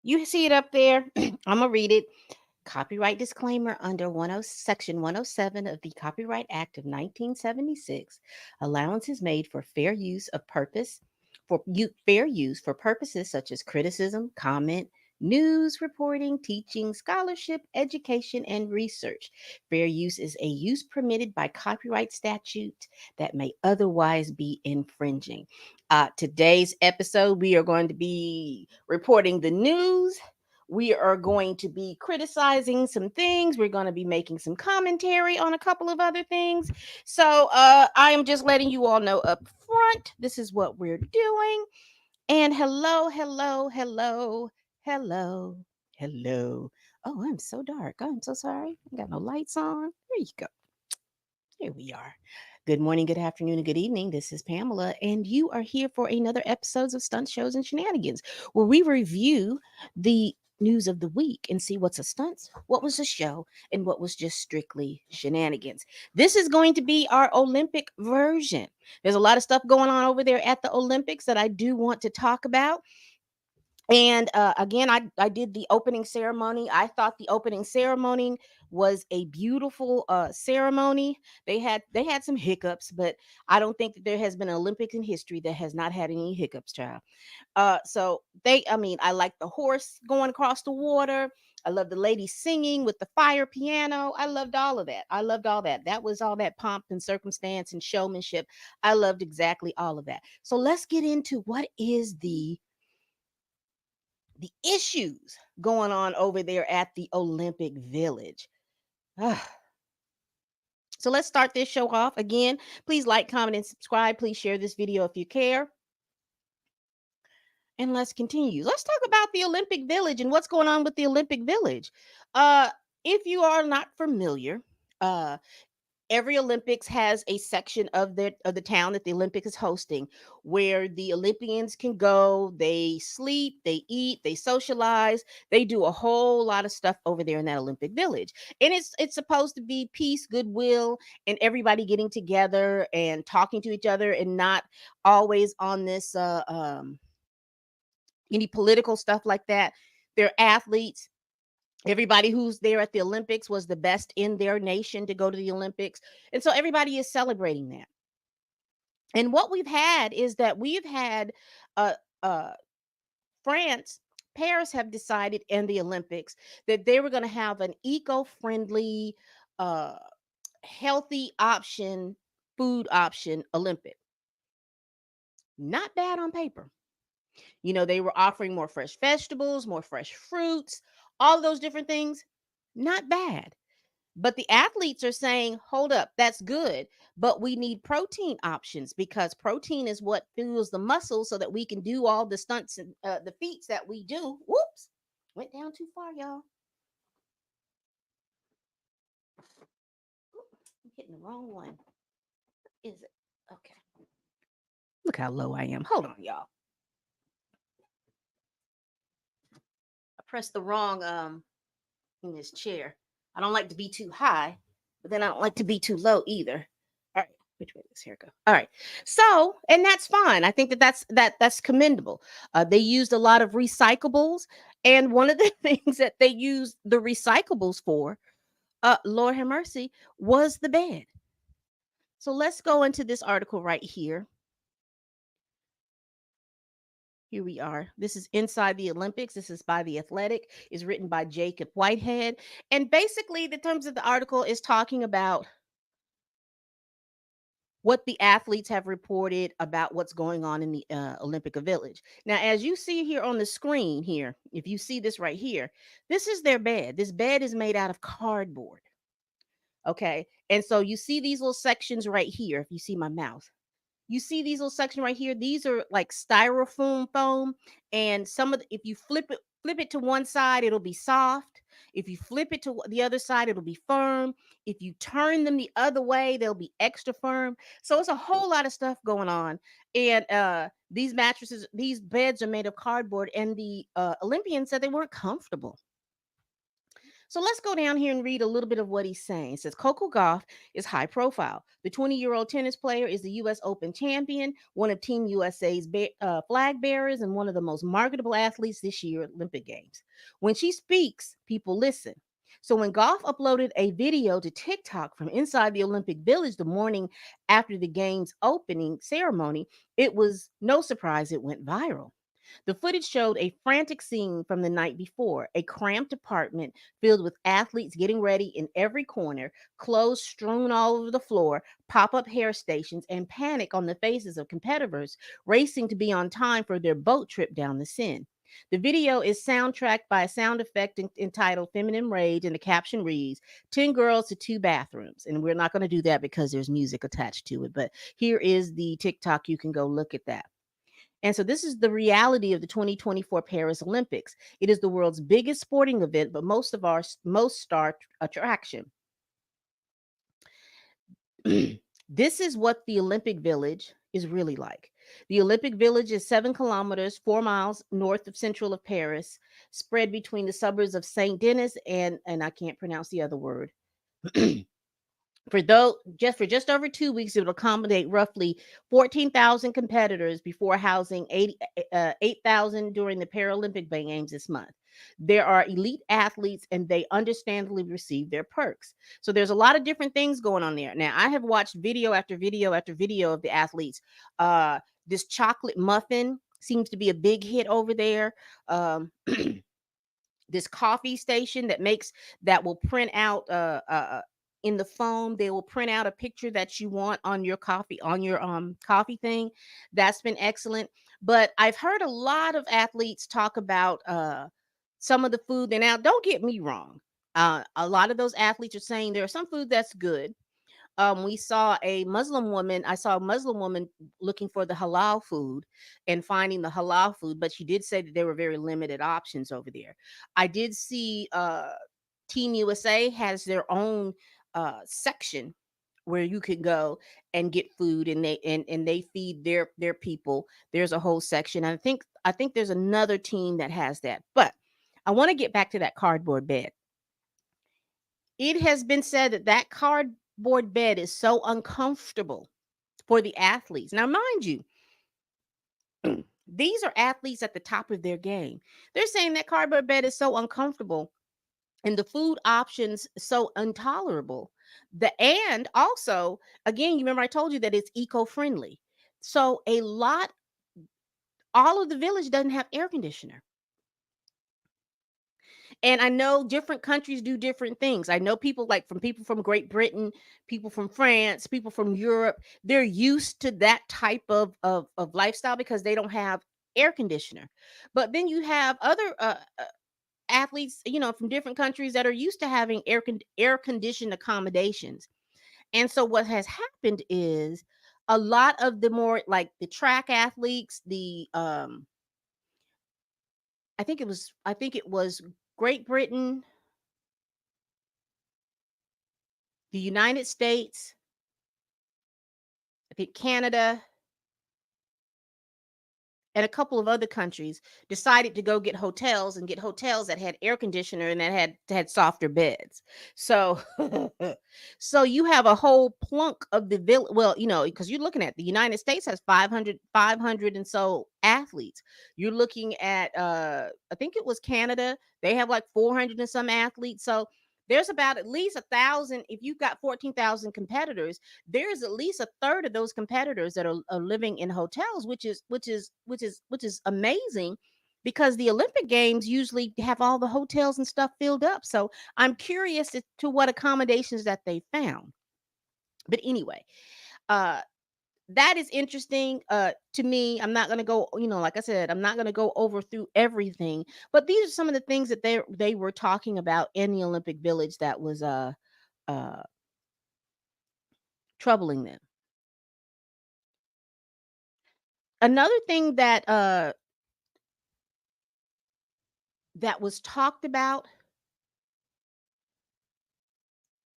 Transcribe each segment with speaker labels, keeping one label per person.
Speaker 1: You see it up there. I'm going to read it. Copyright disclaimer under Section 107 of the Copyright Act of 1976. Allowance is made for fair use of purpose fair use for purposes such as criticism, comment, news reporting, teaching, scholarship, education, and research. Fair use is a use permitted by copyright statute that may otherwise be infringing. Today's episode, we are going to be reporting the news. We are going to be criticizing some things. We're going to be making some commentary on a couple of other things. So I am just letting you all know up front, this is what we're doing. And hello, hello, hello, hello, hello. Oh, I'm so dark. I'm so sorry. I got no lights on. There you go. Here we are. Good morning, good afternoon, and good evening. This is Pamela, and you are here for another episode of Stunt Shows and Shenanigans, where we review the news of the week and see what's a stunt, what was a show, and what was just strictly shenanigans. This is going to be our Olympic version. There's a lot of stuff going on over there at the Olympics that I do want to talk about. And again, I did the opening ceremony. I thought the opening ceremony was a beautiful ceremony. They had some hiccups, but I don't think that there has been an Olympics in history that has not had any hiccups, child. I like the horse going across the water. I love the lady singing with the fire piano. I loved all of that. I loved all that. That was all that pomp and circumstance and showmanship. I loved exactly all of that. So let's get into what is the issues going on over there at the Olympic Village. So let's start this show off. Again, please like, comment, and subscribe. Please share this video if you care. And let's continue. Let's talk about the Olympic Village and what's going on with the Olympic Village. Uh, if you are not familiar, uh, every Olympics has a section of the town that the Olympic is hosting where the Olympians can go, they sleep, they eat, they socialize, they do a whole lot of stuff over there in that Olympic Village. And it's supposed to be peace, goodwill, and everybody getting together and talking to each other and not always on this any political stuff like that. They're athletes. Everybody who's there at the Olympics was the best in their nation to go to the Olympics. And so everybody is celebrating that. And what we've had is that we've had uh, uh, France, Paris have decided in the Olympics that they were going to have an eco friendly, uh, healthy option, food option Olympic. Not bad on paper. You know, they were offering more fresh vegetables, more fresh fruits, all those different things. Not bad. But the athletes are saying, hold up, that's good. But we need protein options because protein is what fuels the muscles so that we can do all the stunts and the feats that we do. Whoops, went down too far, y'all. I'm hitting the wrong one. Is it? Okay. Look how low I am. Hold on, y'all. I pressed the wrong in this chair. I don't like to be too high, but then I don't like to be too low either. All right, which way does hair go? All right, so and that's fine. I think that's commendable. They used a lot of recyclables, and one of the things that they used the recyclables for, Lord have mercy, was the bed. So let's go into this article right here. Here we are. This is Inside the Olympics. This is by The Athletic. Is written by Jacob Whitehead. And basically, the terms of the article is talking about what the athletes have reported about what's going on in the Olympic Village. Now, as you see here on the screen here, if you see this right here, this is their bed. This bed is made out of cardboard. Okay. And so you see these little sections right here. If you see my mouse, you see these little sections right here. These are like styrofoam foam. And if you flip it to one side, it'll be soft. If you flip it to the other side, it'll be firm. If you turn them the other way, they'll be extra firm. So it's a whole lot of stuff going on. And these mattresses, these beds are made of cardboard. And the Olympians said they weren't comfortable. So let's go down here and read a little bit of what he's saying. It says Coco Gauff is high profile. The 20-year-old tennis player is the U.S. Open champion, one of Team USA's flag bearers, and one of the most marketable athletes this year at Olympic Games. When she speaks, people listen. So when Goff uploaded a video to TikTok from inside the Olympic Village the morning after the game's opening ceremony, it was no surprise it went viral. The footage showed a frantic scene from the night before, a cramped apartment filled with athletes getting ready in every corner, clothes strewn all over the floor, pop up hair stations, and panic on the faces of competitors racing to be on time for their boat trip down the Seine. The video is soundtracked by a sound effect entitled Feminine Rage, and the caption reads 10 girls to 2 bathrooms. And we're not going to do that because there's music attached to it. But here is the TikTok. You can go look at that. And so this is the reality of the 2024 Paris Olympics. It is the world's biggest sporting event, but most star attraction. This is what the Olympic Village is really like. The Olympic Village is 7 kilometers, 4 miles north of central of Paris, spread between the suburbs of Saint Denis and I can't pronounce the other word. For just over 2 weeks, it will accommodate roughly 14,000 competitors before housing 8,000 during the Paralympic Games this month. There are elite athletes, and they understandably receive their perks. So there's a lot of different things going on there. Now, I have watched video after video after video of the athletes. This chocolate muffin seems to be a big hit over there. This coffee station that will print out in the phone, they will print out a picture that you want on your coffee thing. That's been excellent. But I've heard a lot of athletes talk about some of the food. And now, don't get me wrong, a lot of those athletes are saying there's some food that's good. I saw a Muslim woman looking for the halal food and finding the halal food, but she did say that there were very limited options over there. I did see Team USA has their own section where you can go and get food, and they feed their people. There's a whole section. I think there's another team that has that. But I want to get back to that cardboard bed. It has been said that that cardboard bed is so uncomfortable for the athletes. Now, mind you, these are athletes at the top of their game. They're saying that cardboard bed is so uncomfortable and the food options so intolerable. And also, again, you remember I told you that it's eco-friendly. So all of the village doesn't have air conditioner. And I know different countries do different things. I know people from Great Britain, people from France, people from Europe, they're used to that type of lifestyle because they don't have air conditioner. But then you have other athletes, from different countries that are used to having air conditioned accommodations. And so what has happened is a lot of the more like the track athletes, the I think it was Great Britain, the United States, I think Canada, and a couple of other countries decided to go get hotels that had air conditioner and that had softer beds. So so you have a whole plunk of the well, because you're looking at the United States has 500 and so athletes. You're looking at I think it was Canada, they have like 400 and some athletes. So there's about at least 1,000. If you've got 14,000 competitors, there's at least a third of those competitors that are living in hotels, which is amazing, because the Olympic Games usually have all the hotels and stuff filled up. So I'm curious as to what accommodations that they found. But anyway, uh that is interesting to me. I'm not going to go, like I said, I'm not going to go over through everything, but these are some of the things that they were talking about in the Olympic Village that was uh troubling them. Another thing that was talked about,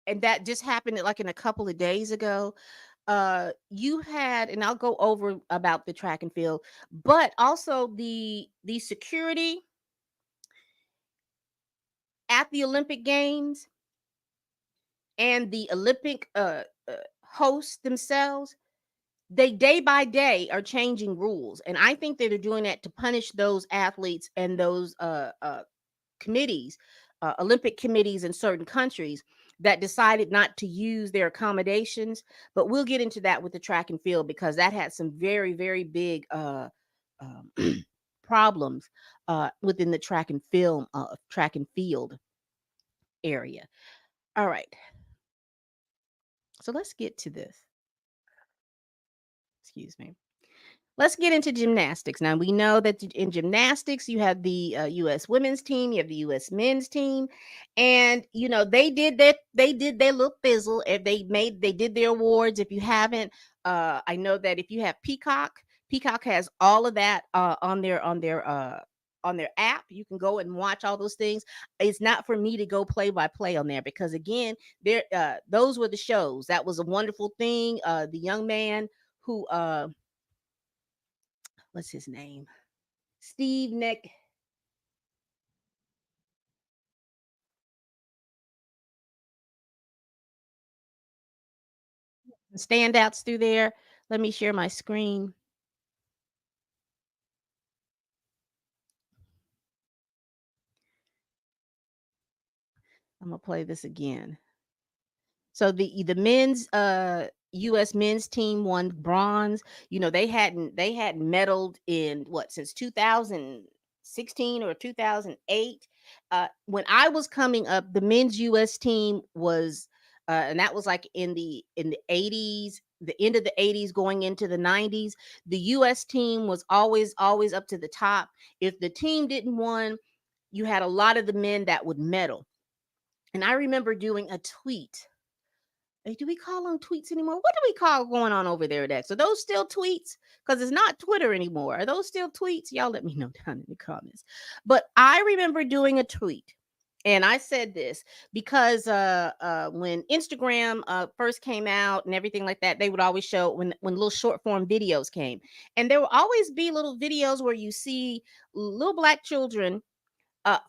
Speaker 1: and that just happened like in a couple of days ago, you had, and I'll go over about the track and field, but also the security at the Olympic Games and the Olympic hosts themselves, they day by day are changing rules, and I think that they're doing that to punish those athletes and those committees, Olympic committees in certain countries that decided not to use their accommodations. But we'll get into that with the track and field because that had some very, very big um, problems within the track and field area. All right, so let's get to this. Excuse me. Let's get into gymnastics. Now we know that in gymnastics you have the U.S. women's team, you have the U.S. men's team, and they did their little fizzle. If they did their awards. If you haven't, I know that if you have Peacock has all of that on their app. You can go and watch all those things. It's not for me to go play by play on there because again, there those were the shows. That was a wonderful thing. The young man who what's his name? Steve Nick standouts through there. Let me share my screen. I'm gonna play this again. So the men's US men's team won bronze. They hadn't medaled in what since 2016 or 2008. When I was coming up, the men's US team was and that was like in the 80s, the end of the 80s going into the 90s. The US team was always up to the top. If the team didn't win, you had a lot of the men that would medal. And I remember doing a tweet. Hey, do we call them tweets anymore? What do we call going on over there, Dex? Are those still tweets? Because it's not Twitter anymore. Are those still tweets? Y'all let me know down in the comments. But I remember doing a tweet. And I said this because when Instagram first came out and everything like that, they would always show when little short form videos came, and there will always be little videos where you see little black children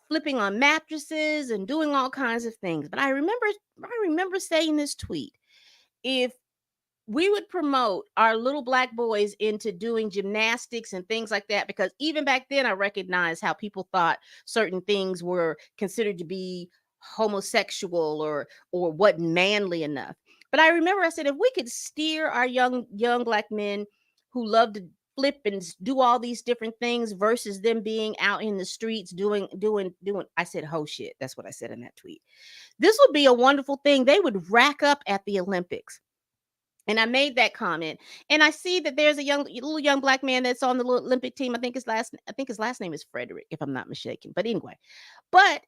Speaker 1: flipping on mattresses and doing all kinds of things. But I remember saying this tweet: if we would promote our little black boys into doing gymnastics and things like that, because even back then I recognized how people thought certain things were considered to be homosexual or wasn't manly enough. But I remember I said if we could steer our young black men who love to flip and do all these different things versus them being out in the streets doing I said oh shit, that's what I said in that tweet. This would be a wonderful thing. They would rack up at the Olympics. And I made that comment. And I see that there's a little young black man that's on the little Olympic team. I think his last name is Frederick, if I'm not mistaken. But anyway, but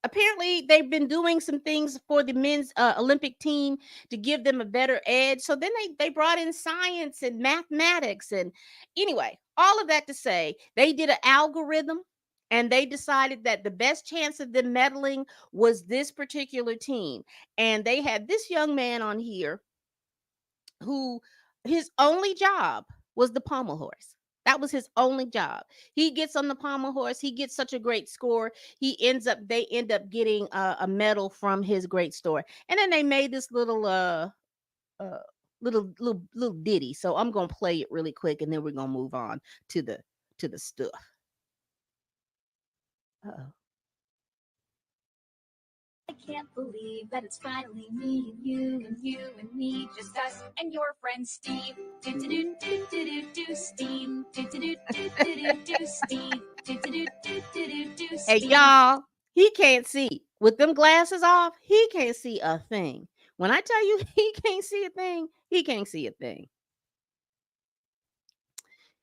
Speaker 1: apparently they've been doing some things for the men's Olympic team to give them a better edge. So then they brought in science and mathematics and anyway, all of that to say they did an algorithm and they decided that the best chance of them medaling was this particular team. And they had this young man on here who his only job was the pommel horse. That was his only job. He gets on the pommel horse. He gets such a great score. They end up getting a medal from his great score. And then they made this uh little ditty. So I'm gonna play it really quick, and then we're gonna move on to the stuff. Uh-oh.
Speaker 2: I can't believe that it's finally me and you and me, just us and your friend Steve. Do do do do do do do Steve. Do do do do do do Steve. Do do do do do do
Speaker 1: Hey
Speaker 2: Steve.
Speaker 1: y'all, he can't see with them glasses off. He can't see a thing. When I tell you he can't see a thing, he can't see a thing.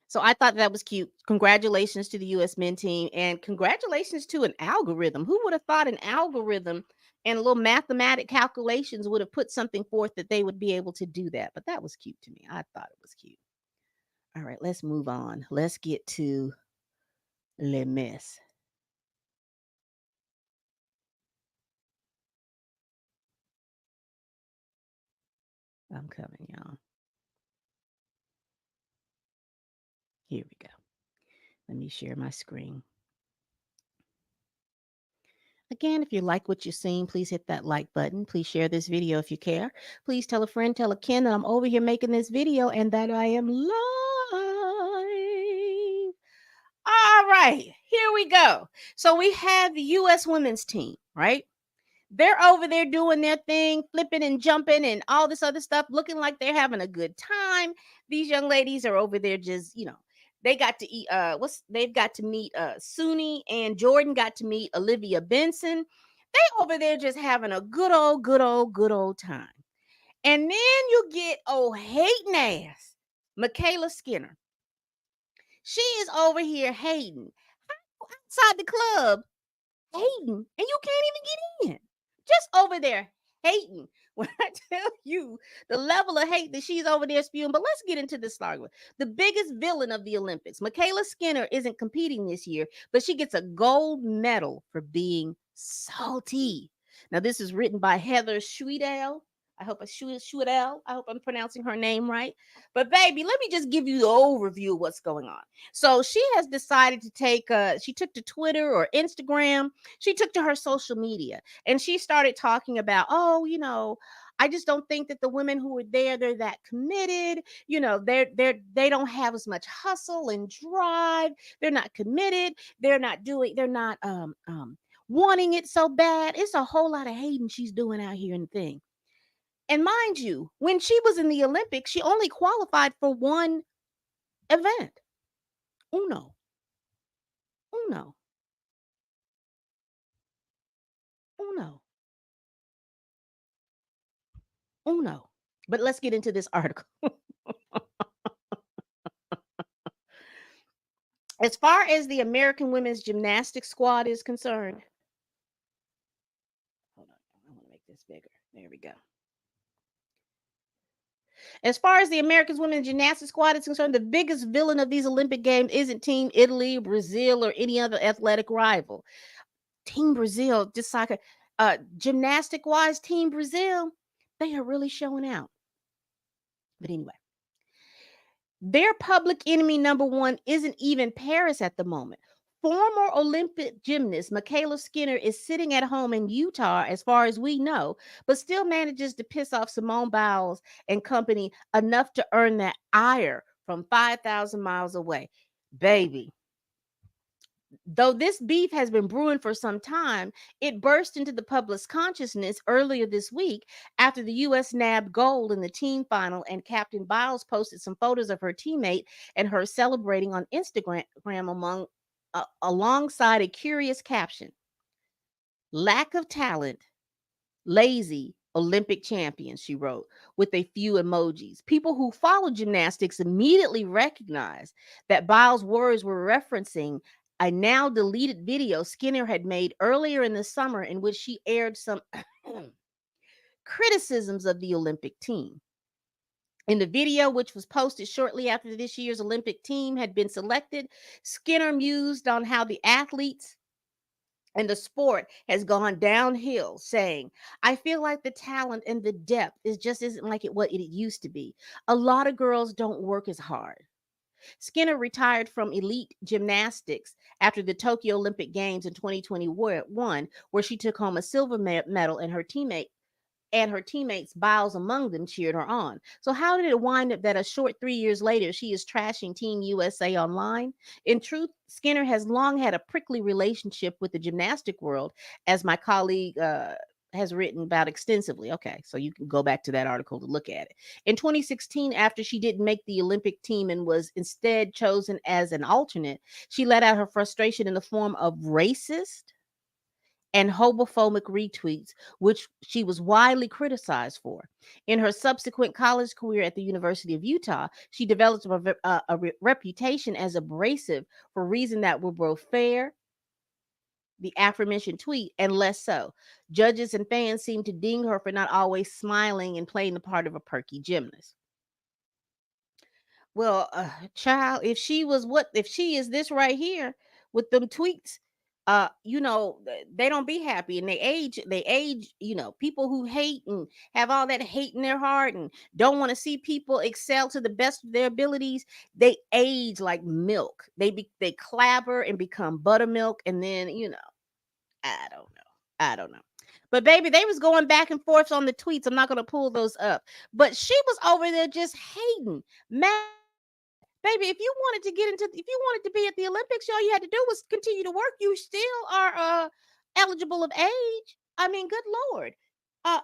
Speaker 1: So I thought that was cute. Congratulations to the US men team and congratulations to an algorithm. Who would have thought an algorithm and a little mathematic calculations would have put something forth that they would be able to do that? But that was cute to me. I thought it was cute. All right, let's move on. Let's get to Les Mis. I'm coming, y'all. Here we go. Let me share my screen. Again, if you like what you're seeing, please hit that like button. Please share this video if you care. Please tell a friend, tell a kin that I'm over here making this video and that I am live. All right, here we go. So we have the U.S. women's team, right? They're over there doing their thing, flipping and jumping and all this other stuff, looking like they're having a good time. These young ladies are over there just, they got to eat they've got to meet Suni, and Jordan got to meet Olivia Benson. They over there just having a good old time. And then you get hating ass Michaela Skinner. She is over here hating outside the club, hating, and you can't even get in. Just over there hating. When I tell you the level of hate that she's over there spewing, but let's get into this argument. The biggest villain of the Olympics, Michaela Skinner, isn't competing this year, but she gets a gold medal for being salty. Now, this is written by Heather Sweetell. Sweetell. I hope I'm pronouncing her name right. But baby, let me just give you the overview of what's going on. So she has decided to she took to Twitter or Instagram, she took to her social media, and she started talking about, I just don't think that the women who are there, they're that committed. They don't have as much hustle and drive. They're not committed. They're not wanting it so bad. It's a whole lot of hating she's doing out here in the thing. And mind you, when she was in the Olympics, she only qualified for one event. Uno. Uno. Uno. Uno. But let's get into this article. As far as the American women's gymnastics squad is concerned, hold on, I want to make this bigger. There we go. As far as the American women's gymnastics squad is concerned, the biggest villain of these Olympic Games isn't Team Italy, Brazil, or any other athletic rival. Team Brazil, just soccer, gymnastic wise, Team Brazil, they are really showing out. But anyway, their public enemy number one isn't even Paris at the moment. Former Olympic gymnast Michaela Skinner is sitting at home in Utah, as far as we know, but still manages to piss off Simone Biles and company enough to earn that ire from 5,000 miles away. Baby, though this beef has been brewing for some time, it burst into the public's consciousness earlier this week after the U.S. nabbed gold in the team final, and Captain Biles posted some photos of her teammate and her celebrating on Instagram alongside a curious caption: "Lack of talent, lazy Olympic champions," she wrote, with a few emojis. People who follow gymnastics immediately recognized that Biles' words were referencing a now deleted video Skinner had made earlier in the summer, in which she aired some criticisms of the Olympic team. In the video, which was posted shortly after this year's Olympic team had been selected, Skinner mused on how the athletes and the sport has gone downhill, saying, "I feel like the talent and the depth is just isn't like what it used to be. A lot of girls don't work as hard." Skinner retired from elite gymnastics after the Tokyo Olympic Games in 2021, where she took home a silver medal, and her teammates, Biles among them, cheered her on. So how did it wind up that a short 3 years later, she is trashing Team USA online? In truth, Skinner has long had a prickly relationship with the gymnastic world, as my colleague has written about extensively. Okay, so you can go back to that article to look at it. In 2016, after she didn't make the Olympic team and was instead chosen as an alternate, she let out her frustration in the form of racist and homophobic retweets, which she was widely criticized for. In her subsequent college career at the University of Utah, she developed a reputation as abrasive for reasons that were both fair, the aforementioned tweet, and less so. Judges and fans seemed to ding her for not always smiling and playing the part of a perky gymnast. Well, child, if she is this right here with them tweets, they don't be happy, and they age, people who hate and have all that hate in their heart and don't want to see people excel to the best of their abilities, they age like milk. They clabber and become buttermilk, and then, I don't know. I don't know. But baby, they was going back and forth on the tweets. I'm not gonna pull those up. But she was over there just hating, mad. Baby, if you wanted to be at the Olympics, all you had to do was continue to work. You still are eligible of age. I mean, good Lord.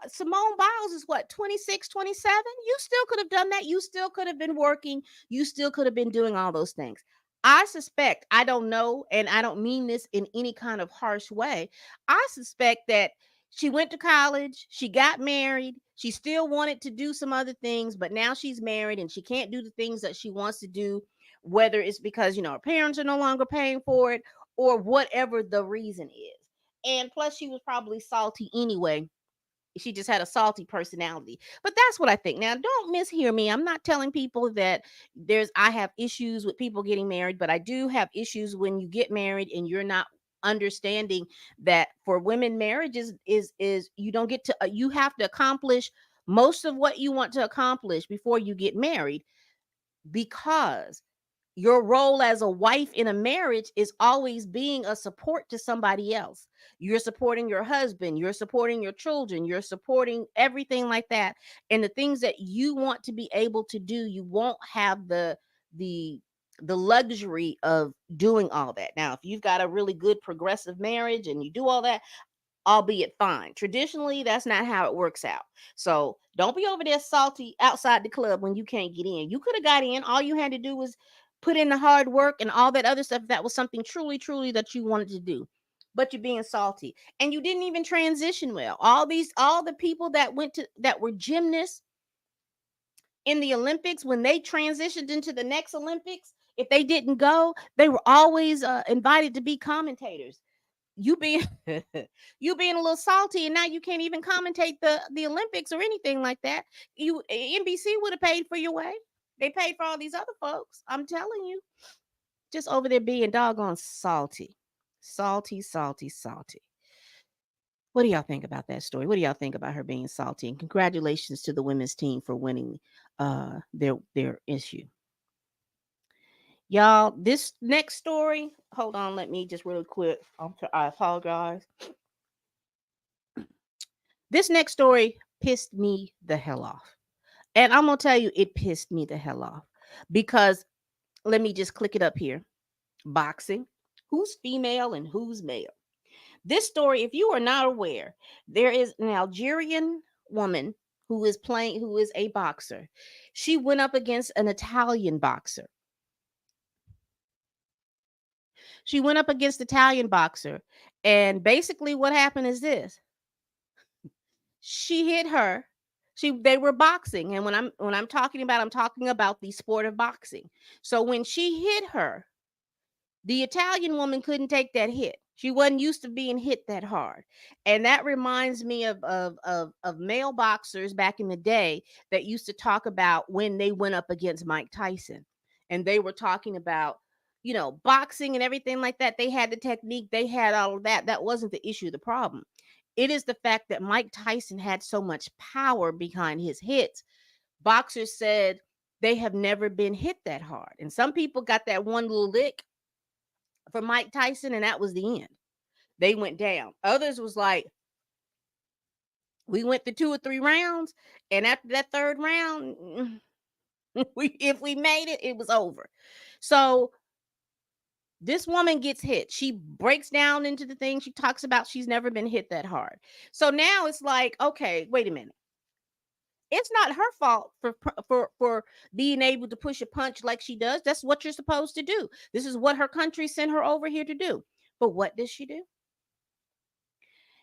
Speaker 1: Simone Biles is what, 26, 27? You still could have done that. You still could have been working. You still could have been doing all those things. I suspect, I don't know, and I don't mean this in any kind of harsh way. I suspect that she went to college, she got married, she still wanted to do some other things, but now she's married and she can't do the things that she wants to do, whether it's because, her parents are no longer paying for it or whatever the reason is. And plus, she was probably salty anyway. She just had a salty personality. But that's what I think. Now, don't mishear me. I'm not telling people that I have issues with people getting married, but I do have issues when you get married and you're not understanding that for women, marriage is you don't get to you have to accomplish most of what you want to accomplish before you get married, because your role as a wife in a marriage is always being a support to somebody else. You're supporting your husband, you're supporting your children, you're supporting everything like that. And the things that you want to be able to do, you won't have the the luxury of doing all that. Now, if you've got a really good progressive marriage and you do all that, albeit fine. Traditionally, that's not how it works out. So don't be over there salty outside the club when you can't get in. You could have got in. All you had to do was put in the hard work and all that other stuff. That was something truly, truly that you wanted to do. But you're being salty. And you didn't even transition well. All the people that were gymnasts in the Olympics, when they transitioned into the next Olympics, if they didn't go, they were always invited to be commentators. You being you being a little salty, and now you can't even commentate the Olympics or anything like that. You NBC would have paid for your way. They paid for all these other folks. I'm telling you, just over there being doggone salty, salty, salty, salty. What do y'all think about that story? What do y'all think about her being salty? And congratulations to the women's team for winning their issue. Y'all, this next story, hold on, let me just really quick. I apologize. This next story pissed me the hell off. And I'm going to tell you, it pissed me the hell off because let me just click it up here. Boxing. Who's female and who's male? This story, if you are not aware, there is an Algerian woman who is a boxer. She went up against an Italian boxer. She went up against Italian boxer. And basically what happened is this. She hit her. They were boxing, and I'm talking about the sport of boxing. So when she hit her, the Italian woman couldn't take that hit. She wasn't used to being hit that hard. And that reminds me of male boxers back in the day that used to talk about when they went up against Mike Tyson. And they were talking about, boxing and everything like that. They had the technique, they had all of that. That wasn't the issue, the problem. It is the fact that Mike Tyson had so much power behind his hits. Boxers said they have never been hit that hard. And some people got that one little lick for Mike Tyson, and that was the end. They went down. Others was like, we went to 2 or 3 rounds, and after that third round, if we made it, it was over. So this woman gets hit. She breaks down into the thing. She talks about she's never been hit that hard. So now it's like, okay, wait a minute. It's not her fault for being able to push a punch like she does. That's what you're supposed to do. This is what her country sent her over here to do. But what does she do?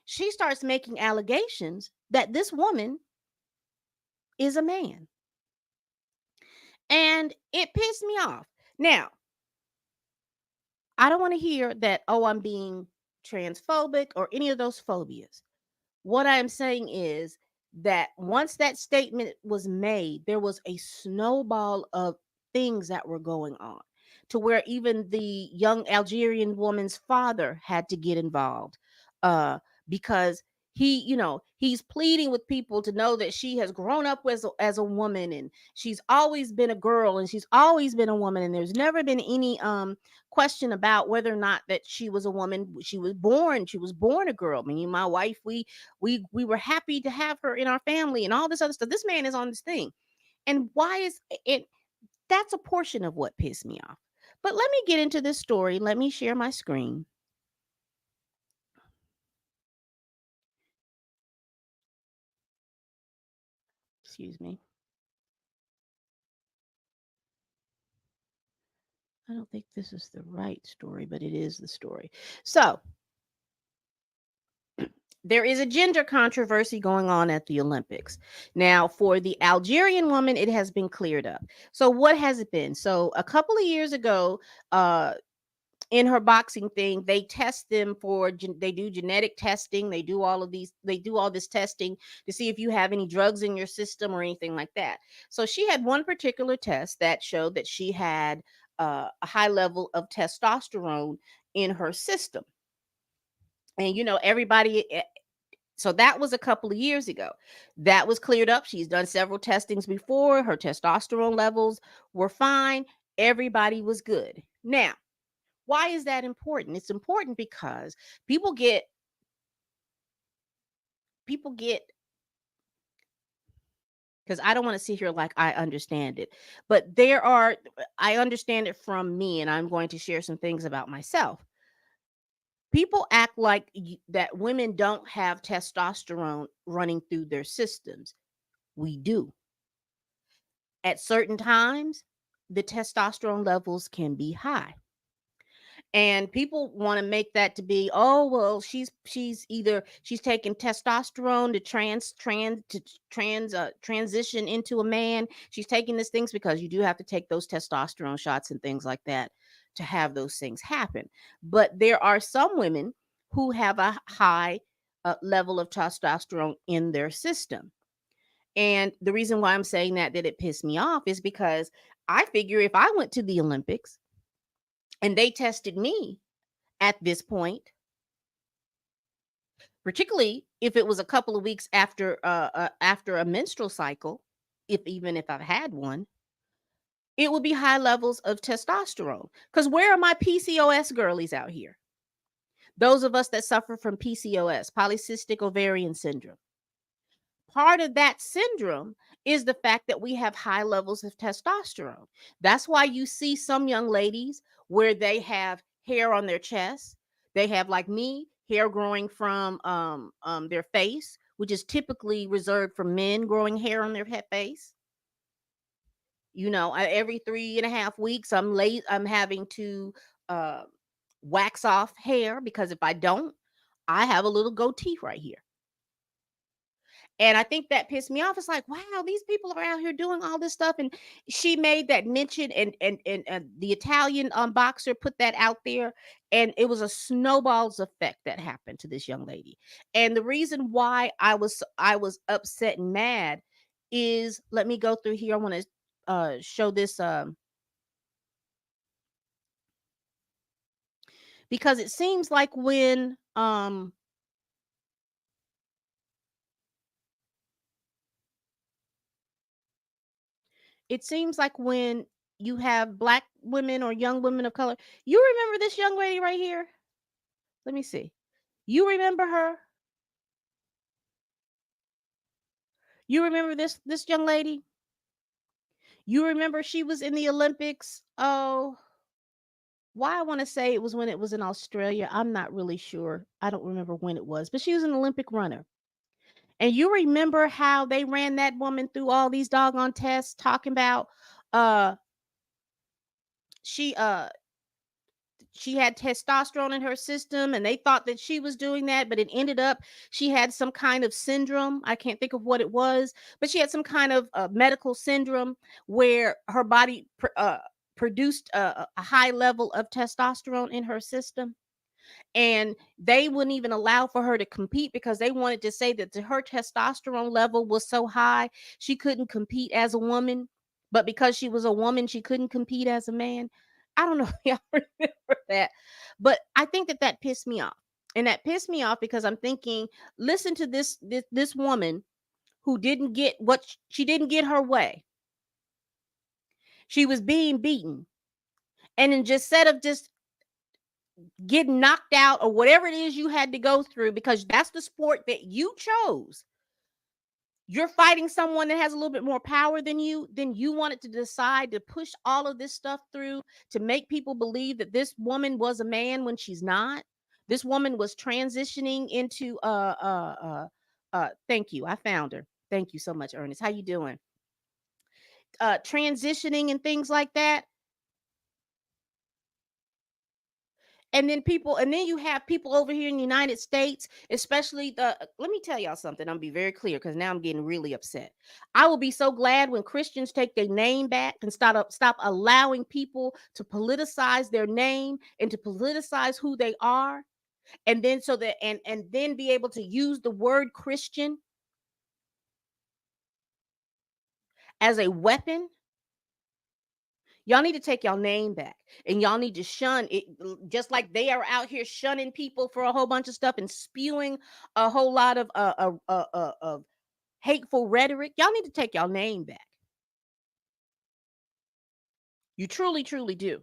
Speaker 1: She starts making allegations that this woman is a man. And it pissed me off. Now, I don't want to hear that, oh, I'm being transphobic or any of those phobias. What I am saying is that once that statement was made, there was a snowball of things that were going on to where even the young Algerian woman's father had to get involved, uh, because he's pleading with people to know that she has grown up as a woman, and she's always been a girl, and she's always been a woman, and there's never been any question about whether or not that she was a woman. She was born a girl. Me and my wife, we were happy to have her in our family and all this other stuff. This man is on this thing. And why is it? That's a portion of what pissed me off. But let me get into this story. Let me share my screen. Excuse me. I don't think this is the right story, but it is the story. So, there is a gender controversy going on at the Olympics. Now, for the Algerian woman, it has been cleared up. So, what has it been? So, a couple of years ago, in her boxing thing, they test them they do genetic testing, they do all this testing to see if you have any drugs in your system or anything like that. So she had one particular test that showed that she had a high level of testosterone in her system. And everybody, so that was a couple of years ago. That was cleared up. She's done several testings before. Her testosterone levels were fine. Everybody was good. Now, why is that important? It's important because people get people get because I don't want to sit here like I understand it. But I understand it from me, and I'm going to share some things about myself. People act like that women don't have testosterone running through their systems. We do. At certain times, the testosterone levels can be high. And people want to make that to be, oh well, she's taking testosterone to transition into a man. She's taking these things because you do have to take those testosterone shots and things like that to have those things happen. But there are some women who have a high level of testosterone in their system. And the reason why I'm saying that it pissed me off is because I figure if I went to the Olympics and they tested me at this point, particularly if it was a couple of weeks after a menstrual cycle, if I've had one, it would be high levels of testosterone. Because where are my PCOS girlies out here? Those of us that suffer from PCOS, polycystic ovarian syndrome. Part of that syndrome is the fact that we have high levels of testosterone. That's why you see some young ladies where they have hair on their chest. They have, like me, hair growing from their face, which is typically reserved for men growing hair on their face. Every 3.5 weeks, I'm having to uh, wax off hair because if I don't, I have a little goatee right here. And I think that pissed me off. It's like, wow, these people are out here doing all this stuff. And she made that mention, and the Italian boxer put that out there, and it was a snowball's effect that happened to this young lady. And the reason why I was upset and mad is, let me go through here. I want to show this because it seems like when you have black women or young women of color. You remember this young lady right here? Let me see. You remember her? You remember this young lady? You remember she was in the Olympics? Oh, why I want to say it was when it was in Australia. I'm not really sure. I don't remember when it was, but she was an Olympic runner. And you remember how they ran that woman through all these doggone tests talking about uh she uh she had testosterone in her system, and they thought that she was doing that, but it ended up she had some kind of syndrome. I can't think of what it was, but she had some kind of medical syndrome where her body produced a high level of testosterone in her system, and they wouldn't even allow for her to compete because they wanted to say that her testosterone level was so high she couldn't compete as a woman, but because she was a woman she couldn't compete as a man. I don't know if y'all remember that, but I think that pissed me off. And that pissed me off because I'm thinking, listen to this woman who didn't get she didn't get her way. She was being beaten. And then just instead of just getting knocked out or whatever it is you had to go through, because that's the sport that you chose, you're fighting someone that has a little bit more power than you, then you wanted to decide to push all of this stuff through to make people believe that this woman was a man when she's not. This woman was transitioning into thank you. I found her. Thank you so much, Ernest. How you doing? Transitioning and things like that. And then you have people over here in the United States, especially let me tell y'all something. I'm be very clear because now I'm getting really upset. I will be so glad when Christians take their name back and stop allowing people to politicize their name and to politicize who they are, and then so that and then be able to use the word Christian as a weapon. Y'all need to take y'all name back, and y'all need to shun it, just like they are out here shunning people for a whole bunch of stuff and spewing a whole lot of hateful rhetoric. Y'all need to take y'all name back. You truly, truly do.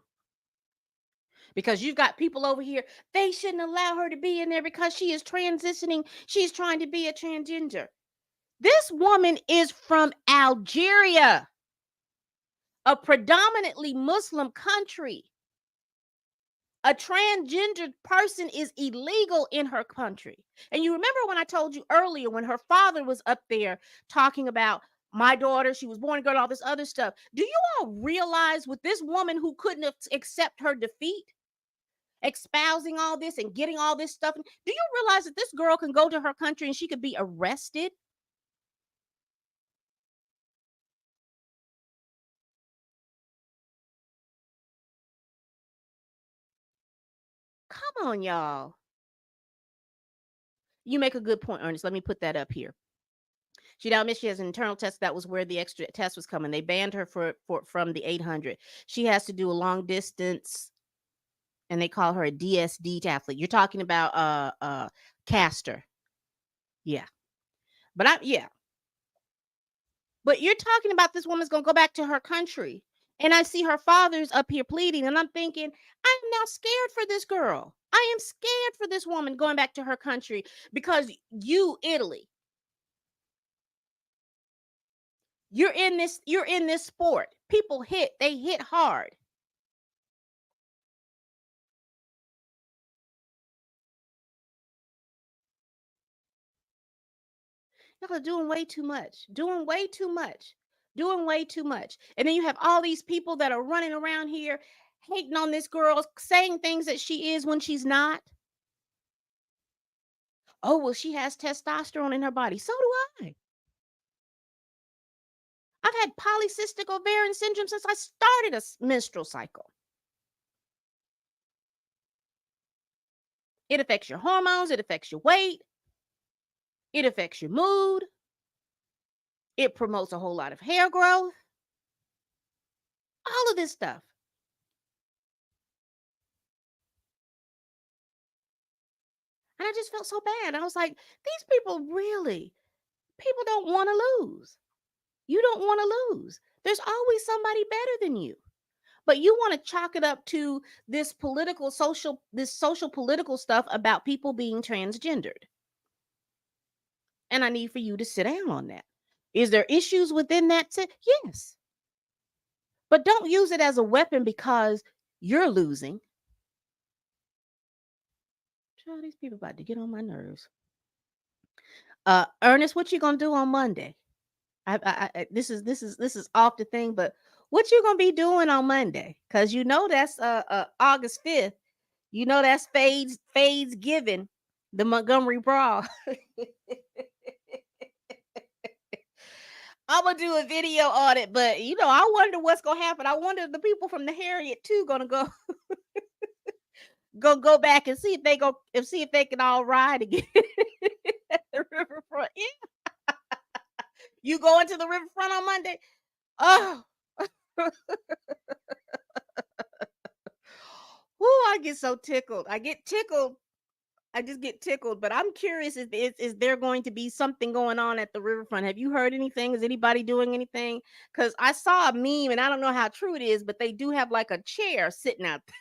Speaker 1: Because you've got people over here, they shouldn't allow her to be in there because she is transitioning. She's trying to be a transgender. This woman is from Algeria, a predominantly Muslim country. A transgender person is illegal in her country. And you remember when I told you earlier when her father was up there talking about my daughter, she was born a girl, all this other stuff. Do you all realize with this woman who couldn't accept her defeat, espousing all this and getting all this stuff, do you realize that this girl can go to her country and she could be arrested? Come on, y'all. You make a good point, Ernest. Let me put that up here. She now admits she has an internal test. That was where the extra test was coming. They banned her for from the 800. She has to do a long distance, and they call her a DSD athlete. You're talking about caster, yeah. Yeah. But you're talking about this woman's gonna go back to her country, and I see her father's up here pleading, and I'm thinking, I am now scared for this girl. I am scared for this woman going back to her country because you, Italy, you're in this sport. People they hit hard. Y'all are doing way too much. Doing way too much. Doing way too much. And then you have all these people that are running around here hating on this girl, saying things that she is when she's not. Oh, well, she has testosterone in her body. So do I. I've had polycystic ovarian syndrome since I started a menstrual cycle. It affects your hormones, it affects your weight, it affects your mood, it promotes a whole lot of hair growth, all of this stuff. And I just felt so bad. I was like, these people don't want to lose. You don't want to lose. There's always somebody better than you. But you want to chalk it up to this social political stuff about people being transgendered. And I need for you to sit down on that. Is there issues within that? Yes. But don't use it as a weapon because you're losing. Child, these people about to get on my nerves. Ernest, what you gonna do on Monday? This is off the thing, but what you gonna be doing on Monday? Because you know that's August 5th. You know that's Fades given the Montgomery Brawl. I'm gonna do a video on it, but you know, I wonder what's gonna happen. I wonder if the people from the Harriet too gonna go back and see if they go and see if they can all ride again at the riverfront. Yeah. You going to the riverfront on Monday? Oh, whoo, I get so tickled. I get tickled I just get tickled, but I'm curious, is there going to be something going on at the riverfront? Have you heard anything? Is anybody doing anything? Because I saw a meme, and I don't know how true it is, but they do have like a chair sitting out there.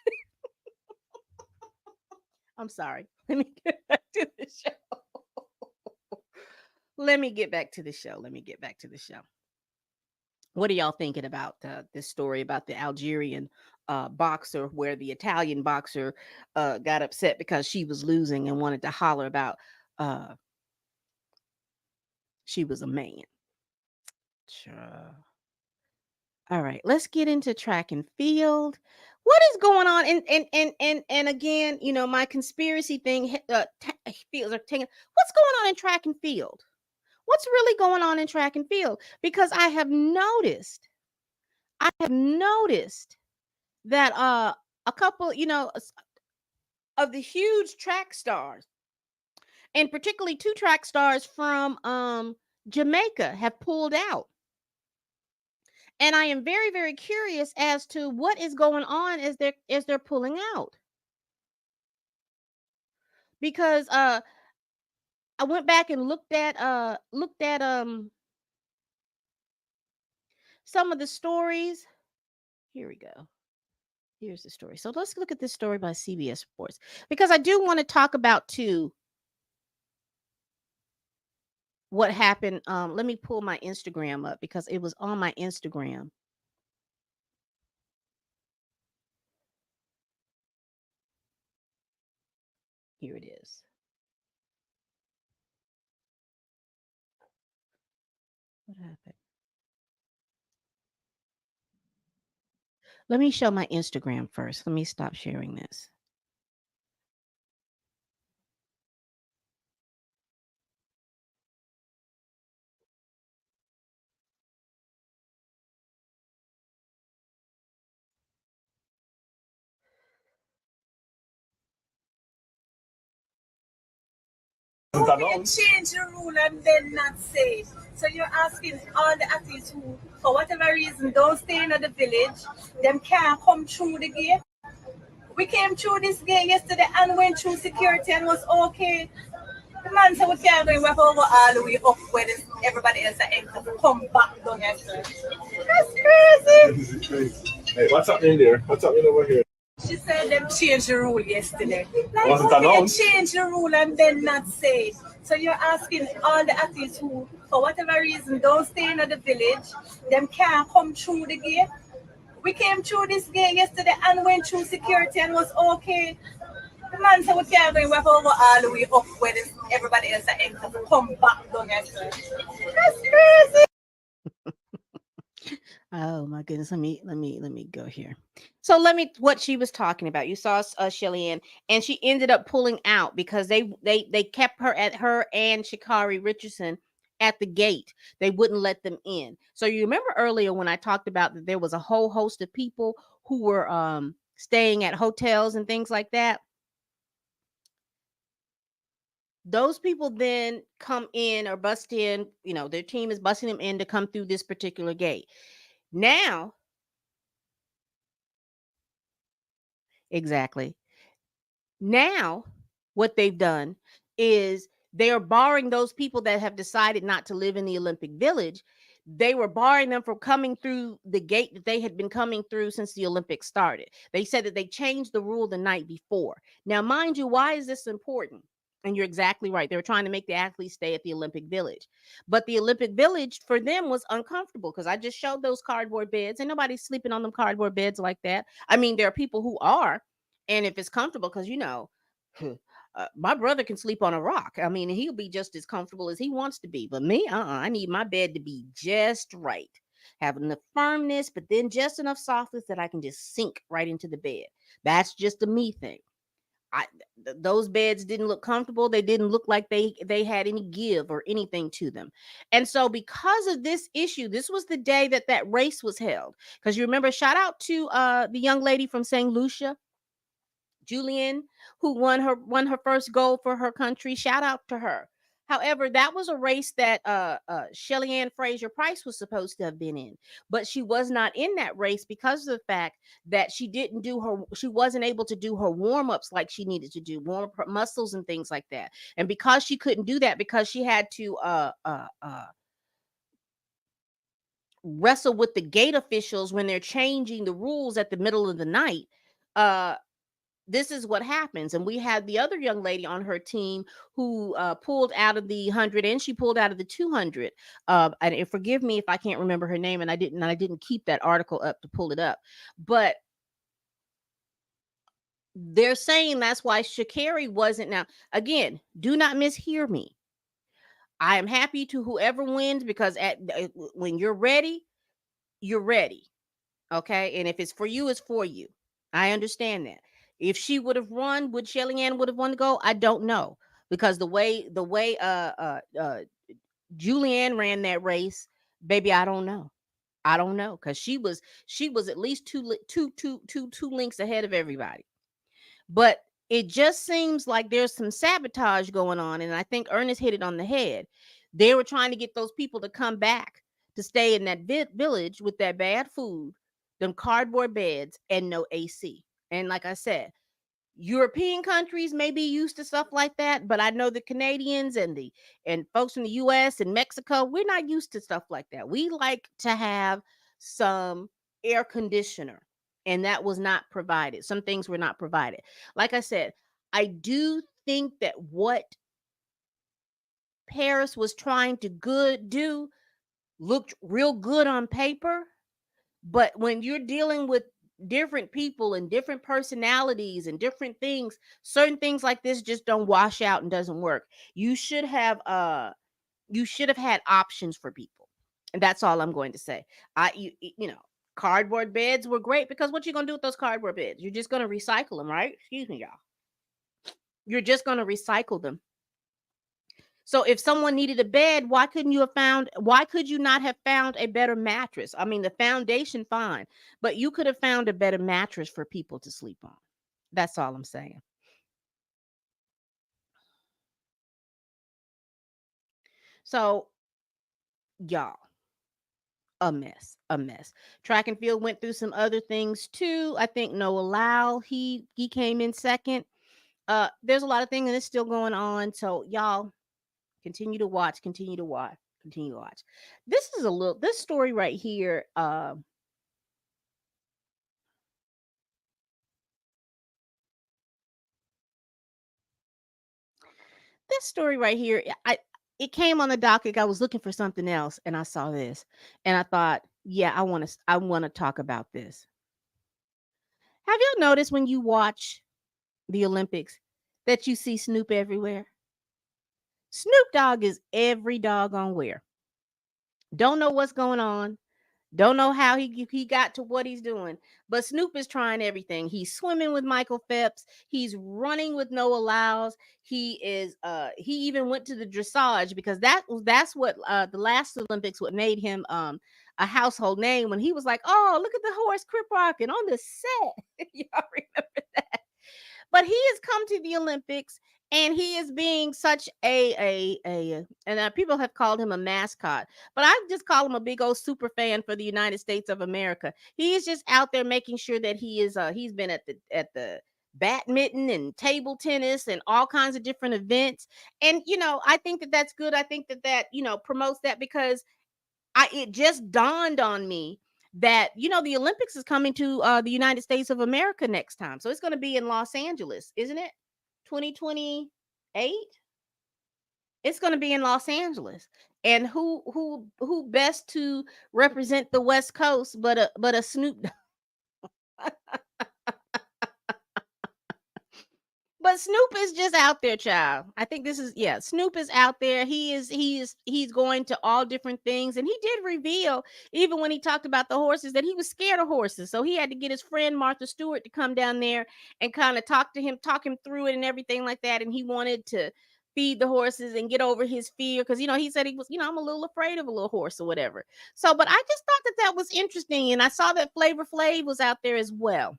Speaker 1: I'm sorry. Let me get back to the show. Let me get back to the show. Let me get back to the show. What are y'all thinking about this story about the Algerian boxer, where the Italian boxer got upset because she was losing and wanted to holler about uh, she was a man? Sure. All right, let's get into track and field. What is going on? And again, my conspiracy thing feels are taking. What's going on in track and field? What's really going on in track and field? Because I have noticed that a couple, of the huge track stars, and particularly two track stars from Jamaica, have pulled out. And I am very, very curious as to what is going on as they're pulling out. Because I went back and looked at some of the stories. Here we go. Here's the story. So let's look at this story by CBS Sports, because I do want to talk about too what happened. Let me pull my Instagram up because it was on my Instagram. Here it is. What happened? Let me show my Instagram first. Let me stop sharing this.
Speaker 2: You change the rule and then not say. So you're asking all the athletes who, for whatever reason, don't stay in the village, them can't come through the gate. We came through this gate yesterday and went through security and was okay. The man said we can't go, we have to go all the way up where everybody else are enter to come back down here. That's crazy.
Speaker 3: This is crazy. Hey, what's happening there? What's happening over here?
Speaker 2: She said them changed the rule yesterday. Like, wasn't announced. Change the rule and then not say it. So you're asking all the athletes who, for whatever reason, don't stay in the village, them can't come through the gate. We came through this gate yesterday and went through security and was okay. The man said we can't go, we have to go all the way up where everybody else are enter to come back down here. That's crazy.
Speaker 1: Oh my goodness. Let me go here. So what she was talking about. You saw Shelly Ann, and she ended up pulling out because they kept her and Shikari Richardson at the gate. They wouldn't let them in. So you remember earlier when I talked about that there was a whole host of people who were staying at hotels and things like that. Those people then come in or bust in, their team is busting them in to come through this particular gate. Now, exactly. Now, what they've done is they are barring those people that have decided not to live in the Olympic Village. They were barring them from coming through the gate that they had been coming through since the Olympics started. They said that they changed the rule the night before. Now, mind you, why is this important? And you're exactly right. They were trying to make the athletes stay at the Olympic Village. But the Olympic Village for them was uncomfortable because I just showed those cardboard beds. And nobody's sleeping on them cardboard beds like that. I mean, there are people who are, and if it's comfortable, because my brother can sleep on a rock. I mean, he'll be just as comfortable as he wants to be. But me, I need my bed to be just right, have enough firmness, but then just enough softness that I can just sink right into the bed. That's just a me thing. Those beds didn't look comfortable. They didn't look like they had any give or anything to them. And so because of this issue, this was the day that race was held. Because you remember, shout out to the young lady from St. Lucia, Julian, who won her first gold for her country. Shout out to her. However, that was a race that Shelly Ann Fraser Price was supposed to have been in, but she was not in that race because of the fact that she wasn't able to do her warm ups like she needed to do, warm up her muscles and things like that. And because she couldn't do that, because she had to wrestle with the gate officials when they're changing the rules at the middle of the night, uh, this is what happens. And we had the other young lady on her team who pulled out of the 100 and she pulled out of the 200. And forgive me if I can't remember her name, and I didn't keep that article up to pull it up. But they're saying that's why Shakari wasn't. Now, again, do not mishear me. I am happy to whoever wins, because when you're ready, you're ready. Okay. And if it's for you, it's for you. I understand that. If she would have won, would Shelly Ann would have won the gold? I don't know. Because the way Julianne ran that race, baby, I don't know. I don't know. Because she was at least two links ahead of everybody. But it just seems like there's some sabotage going on. And I think Ernest hit it on the head. They were trying to get those people to come back to stay in that village with that bad food, them cardboard beds, and no AC. And like I said, European countries may be used to stuff like that, but I know the Canadians and folks from the US and Mexico, we're not used to stuff like that. We like to have some air conditioner, and that was not provided. Some things were not provided. Like I said, I do think that what Paris was trying to do looked real good on paper, but when you're dealing with different people and different personalities and different things, certain things like this just don't wash out and doesn't work. You should have had options for people. And that's all I'm going to say. Cardboard beds were great, because what you going to do with those cardboard beds? You're just going to recycle them, right? Excuse me, y'all. You're just going to recycle them. So if someone needed a bed, why could you not have found a better mattress? I mean, the foundation fine, but you could have found a better mattress for people to sleep on. That's all I'm saying. So, y'all, a mess, a mess. Track and field went through some other things too. I think Noah Lau, he came in second. There's a lot of things that's still going on. So y'all continue to watch, continue to watch, continue to watch. This story right here. This story right here, it came on the docket. I was looking for something else and I saw this and I thought, yeah, I want to talk about this. Have y'all noticed when you watch the Olympics that you see Snoop everywhere? Snoop Dogg is every dog on where. Don't know what's going on. Don't know how he got to what he's doing, but Snoop is trying everything. He's swimming with Michael Phelps. He's running with Noah Lyles. He even went to the dressage, because that's what the last Olympics what made him a household name, when he was like, "Oh, look at the horse crip rocking on the set." Y'all remember that? But he has come to the Olympics, and he is being such and people have called him a mascot, but I just call him a big old super fan for the United States of America. He is just out there making sure that he's been at the badminton and table tennis and all kinds of different events. And I think that that's good. I think that promotes that, because it just dawned on me that the Olympics is coming to the United States of America next time. So it's going to be in Los Angeles, isn't it? 2028. It's going to be in Los Angeles. And who best to represent the West Coast but a Snoop. But Snoop is just out there, child. I think this is, yeah, Snoop is out there. He's going to all different things. And he did reveal, even when he talked about the horses, that he was scared of horses. So he had to get his friend Martha Stewart to come down there and kind of talk him through it and everything like that. And he wanted to feed the horses and get over his fear, because he said he was, I'm a little afraid of a little horse or whatever. So, but I just thought that was interesting. And I saw that Flavor Flav was out there as well.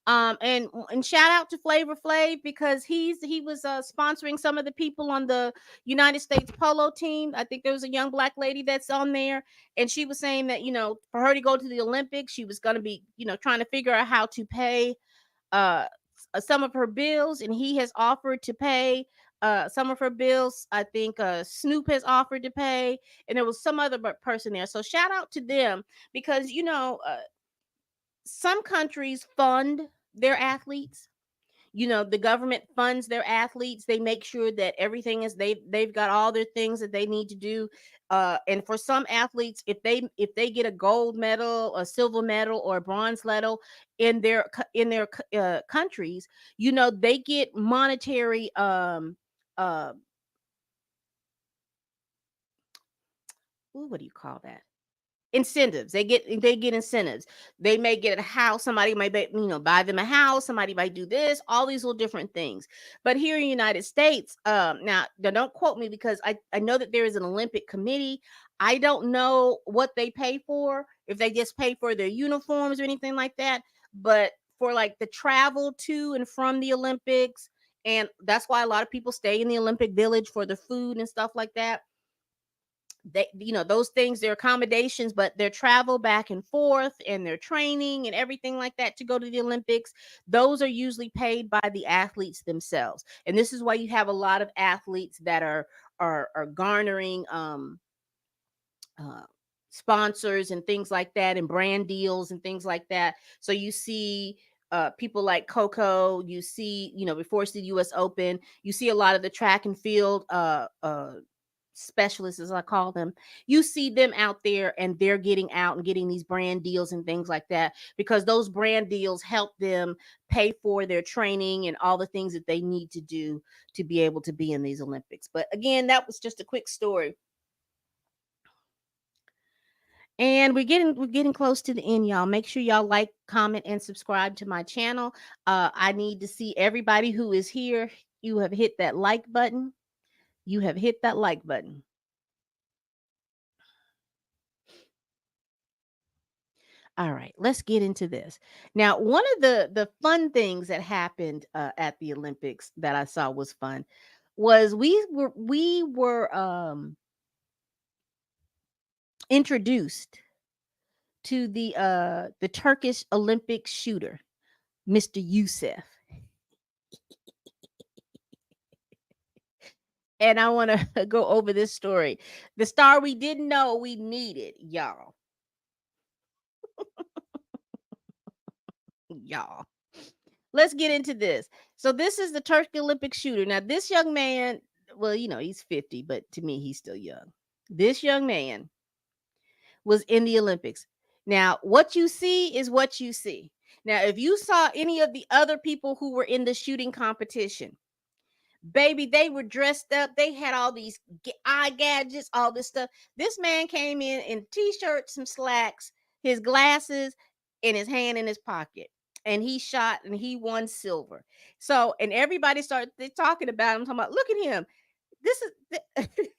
Speaker 1: And shout out to Flavor Flav because he was sponsoring some of the people on the United States polo team. I think there was a young black lady that's on there, and she was saying that for her to go to the Olympics, she was going to be trying to figure out how to pay uh some of her bills, and he has offered to pay some of her bills. I think Snoop has offered to pay, and there was some other person there. So shout out to them because some countries fund their athletes. The government funds their athletes. They make sure that everything is they've got all their things that they need to do. And for some athletes, if they get a gold medal, a silver medal, or a bronze medal in their countries, they get monetary uh what do you call that, incentives. They get incentives. They may get a house. Somebody might buy them a house. Somebody might do this, all these little different things. But here in the United States, now don't quote me because I know that there is an Olympic committee. I don't know what they pay for, if they just pay for their uniforms or anything like that. But for like the travel to and from the Olympics, and that's why a lot of people stay in the Olympic Village for the food and stuff like that. Those things, their accommodations, but their travel back and forth and their training and everything like that to go to the Olympics, those are usually paid by the athletes themselves. And this is why you have a lot of athletes that are garnering uh sponsors and things like that, and brand deals and things like that. So you see people like Coco, you see, before it's the US Open, you see a lot of the track and field specialists, as I call them. You see them out there, and they're getting out and getting these brand deals and things like that, because those brand deals help them pay for their training and all the things that they need to do to be able to be in these Olympics. But again, that was just a quick story. And we're getting close to the end, y'all. Make sure y'all like, comment, and subscribe to my channel. I need to see everybody who is here. You have hit that like button. You have hit that like button. All right, let's get into this. Now, one of the fun things that happened at the Olympics that I saw was fun was we were introduced to the Turkish Olympic shooter, Mr. Youssef. And I want to go over this story. The star we didn't know we needed, y'all. Y'all. Let's get into this. So this is the Turkish Olympic shooter. Now this young man, well, he's 50, but to me he's still young. This young man was in the Olympics. Now, what you see is what you see. Now, if you saw any of the other people who were in the shooting competition, baby, they were dressed up. They had all these eye gadgets, all this stuff. This man came in t-shirt, some slacks, his glasses, and his hand in his pocket. And he shot and he won silver. So, and everybody started talking about him, talking about, look at him. This is they started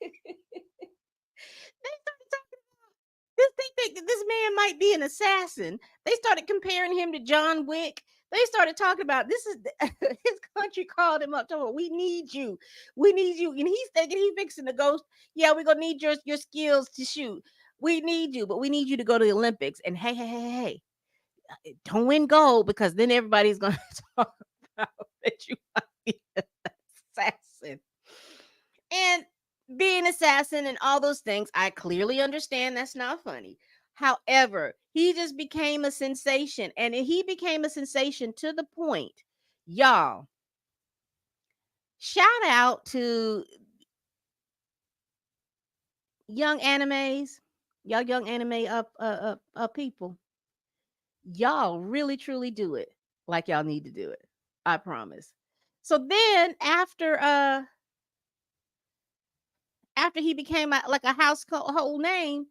Speaker 1: they think that this man might be an assassin. They started comparing him to John Wick. They started talking about this is his country called him up, talking about, we need you, and he's thinking he's fixing to go. Yeah, we're gonna need your skills to shoot. We need you, but we need you to go to the Olympics. And hey, don't win gold, because then everybody's gonna talk about that you might be an assassin. And being assassin and all those things, I clearly understand that's not funny. However, he just became a sensation, and he became a sensation to the point, y'all. Shout out to young animes, y'all young anime up people. Y'all really truly do it like y'all need to do it. I promise. So then after he became like a household name,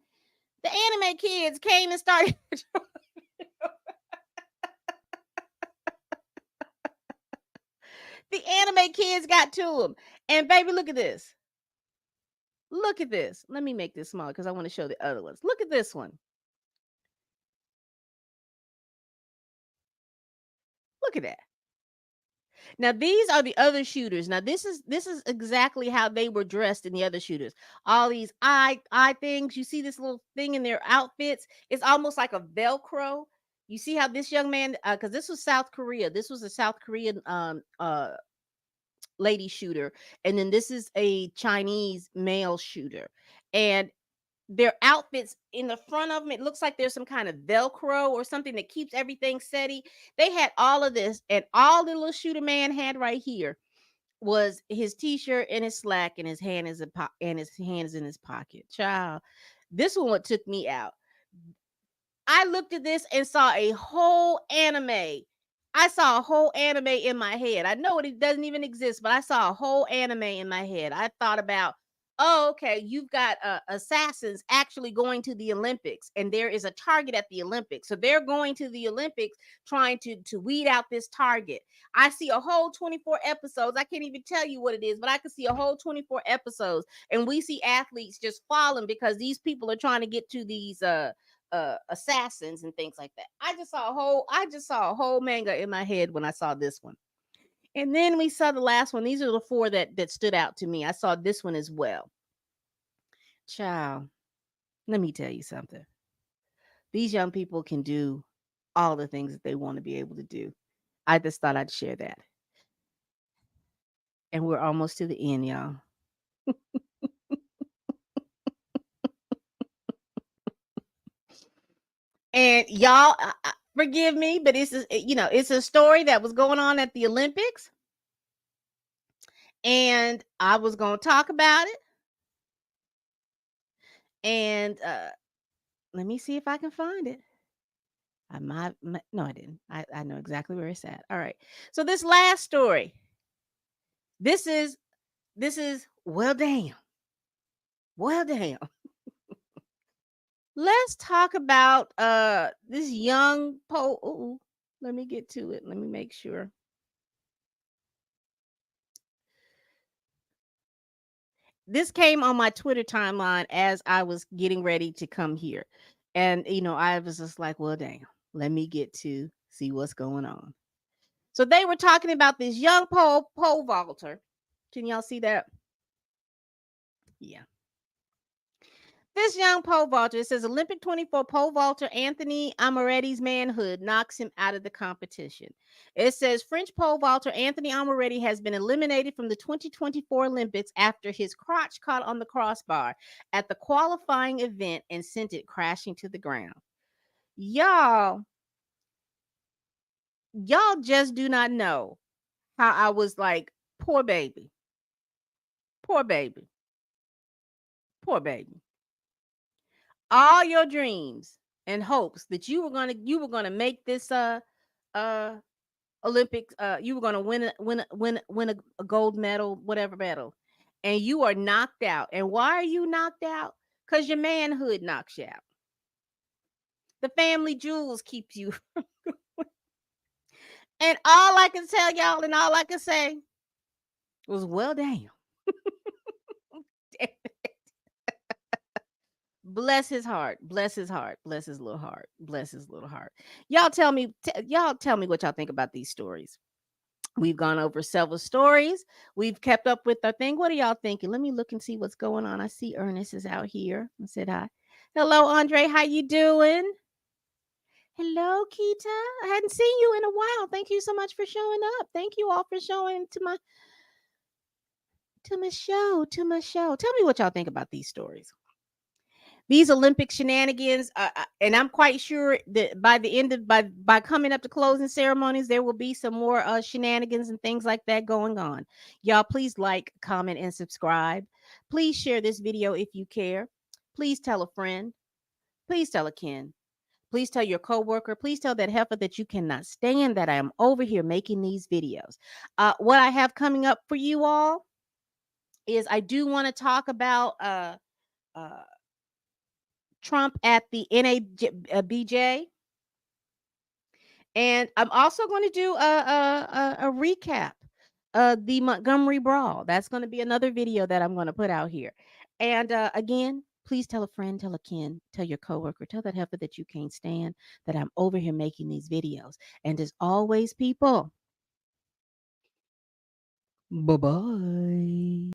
Speaker 1: the anime kids came and started. The anime kids got to him. And baby, look at this. Look at this. Let me make this smaller because I want to show the other ones. Look at this one. Look at that. Now these are the other shooters. Now this is exactly how they were dressed in the other shooters. All these eye things. You see this little thing in their outfits. It's almost like a Velcro. You see how this young man, because this was South Korea. This was a South Korean lady shooter, and then this is a Chinese male shooter, and their outfits in the front of them, it looks like there's some kind of Velcro or something that keeps everything steady. They had all of this, and all the little shooter man had right here was his t-shirt and his slack, and his hand is and his hands in his pocket. Child, this one what took me out. I looked at this and saw a whole anime. I saw a whole anime in my head. I know it doesn't even exist, but I saw a whole anime in my head. I thought about, oh, okay, you've got assassins actually going to the Olympics, and there is a target at the Olympics. So they're going to the Olympics trying to weed out this target. I see a whole 24 episodes. I can't even tell you what it is, but I can see a whole 24 episodes, and we see athletes just falling because these people are trying to get to these assassins and things like that. I just saw a whole manga in my head when I saw this one. And then we saw the last one. These are the four that stood out to me. I saw this one as well. Child, let me tell you something. These young people can do all the things that they want to be able to do. I just thought I'd share that. And we're almost to the end, y'all. And y'all, forgive me, but it's a story that was going on at the Olympics, and I was going to talk about it. And let me see if I can find it. No, I didn't. I know exactly where it's at. All right. So this last story, this is well damn. Well damn. Let's talk about this young let me get to it. Let me make sure. This came on my Twitter timeline as I was getting ready to come here. And I was just like, well damn, let me get to see what's going on. So they were talking about this young pole vaulter. Can y'all see that? Yeah. This young pole vaulter, it says Olympic 24 pole vaulter Anthony Amoretti's manhood knocks him out of the competition. It says French pole vaulter Anthony Amoretti has been eliminated from the 2024 Olympics after his crotch caught on the crossbar at the qualifying event and sent it crashing to the ground. Y'all just do not know how I was like, poor baby. Poor baby. Poor baby. All your dreams and hopes that you were gonna make this uh Olympics, you were gonna win a gold medal, whatever medal, and you are knocked out. And why are you knocked out? Because your manhood knocks you out. The family jewels keeps you. And all I can tell y'all and all I can say was, well damn. Bless his heart. Bless his heart. Bless his little heart. Bless his little heart. Y'all tell me what y'all think about these stories. We've gone over several stories. We've kept up with our thing. What are y'all thinking? Let me look and see what's going on. I see Ernest is out here. I said hi. Hello, Andre. How you doing? Hello, Kita. I hadn't seen you in a while. Thank you so much for showing up. Thank you all for showing to my show. Tell me what y'all think about these stories. These Olympic shenanigans, and I'm quite sure that by the end of by coming up to closing ceremonies, there will be some more shenanigans and things like that going on. Y'all, please like, comment, and subscribe. Please share this video if you care. Please tell a friend. Please tell a kin. Please tell your coworker. Please tell that heifer that you cannot stand that I am over here making these videos. What I have coming up for you all is I do want to talk about uh, Trump at the NABJ. And I'm also going to do a recap of the Montgomery Brawl. That's going to be another video that I'm going to put out here. And again, Please tell a friend, tell a kin, tell your coworker, tell that heifer that you can't stand that I'm over here making these videos. And as always, people, bye bye.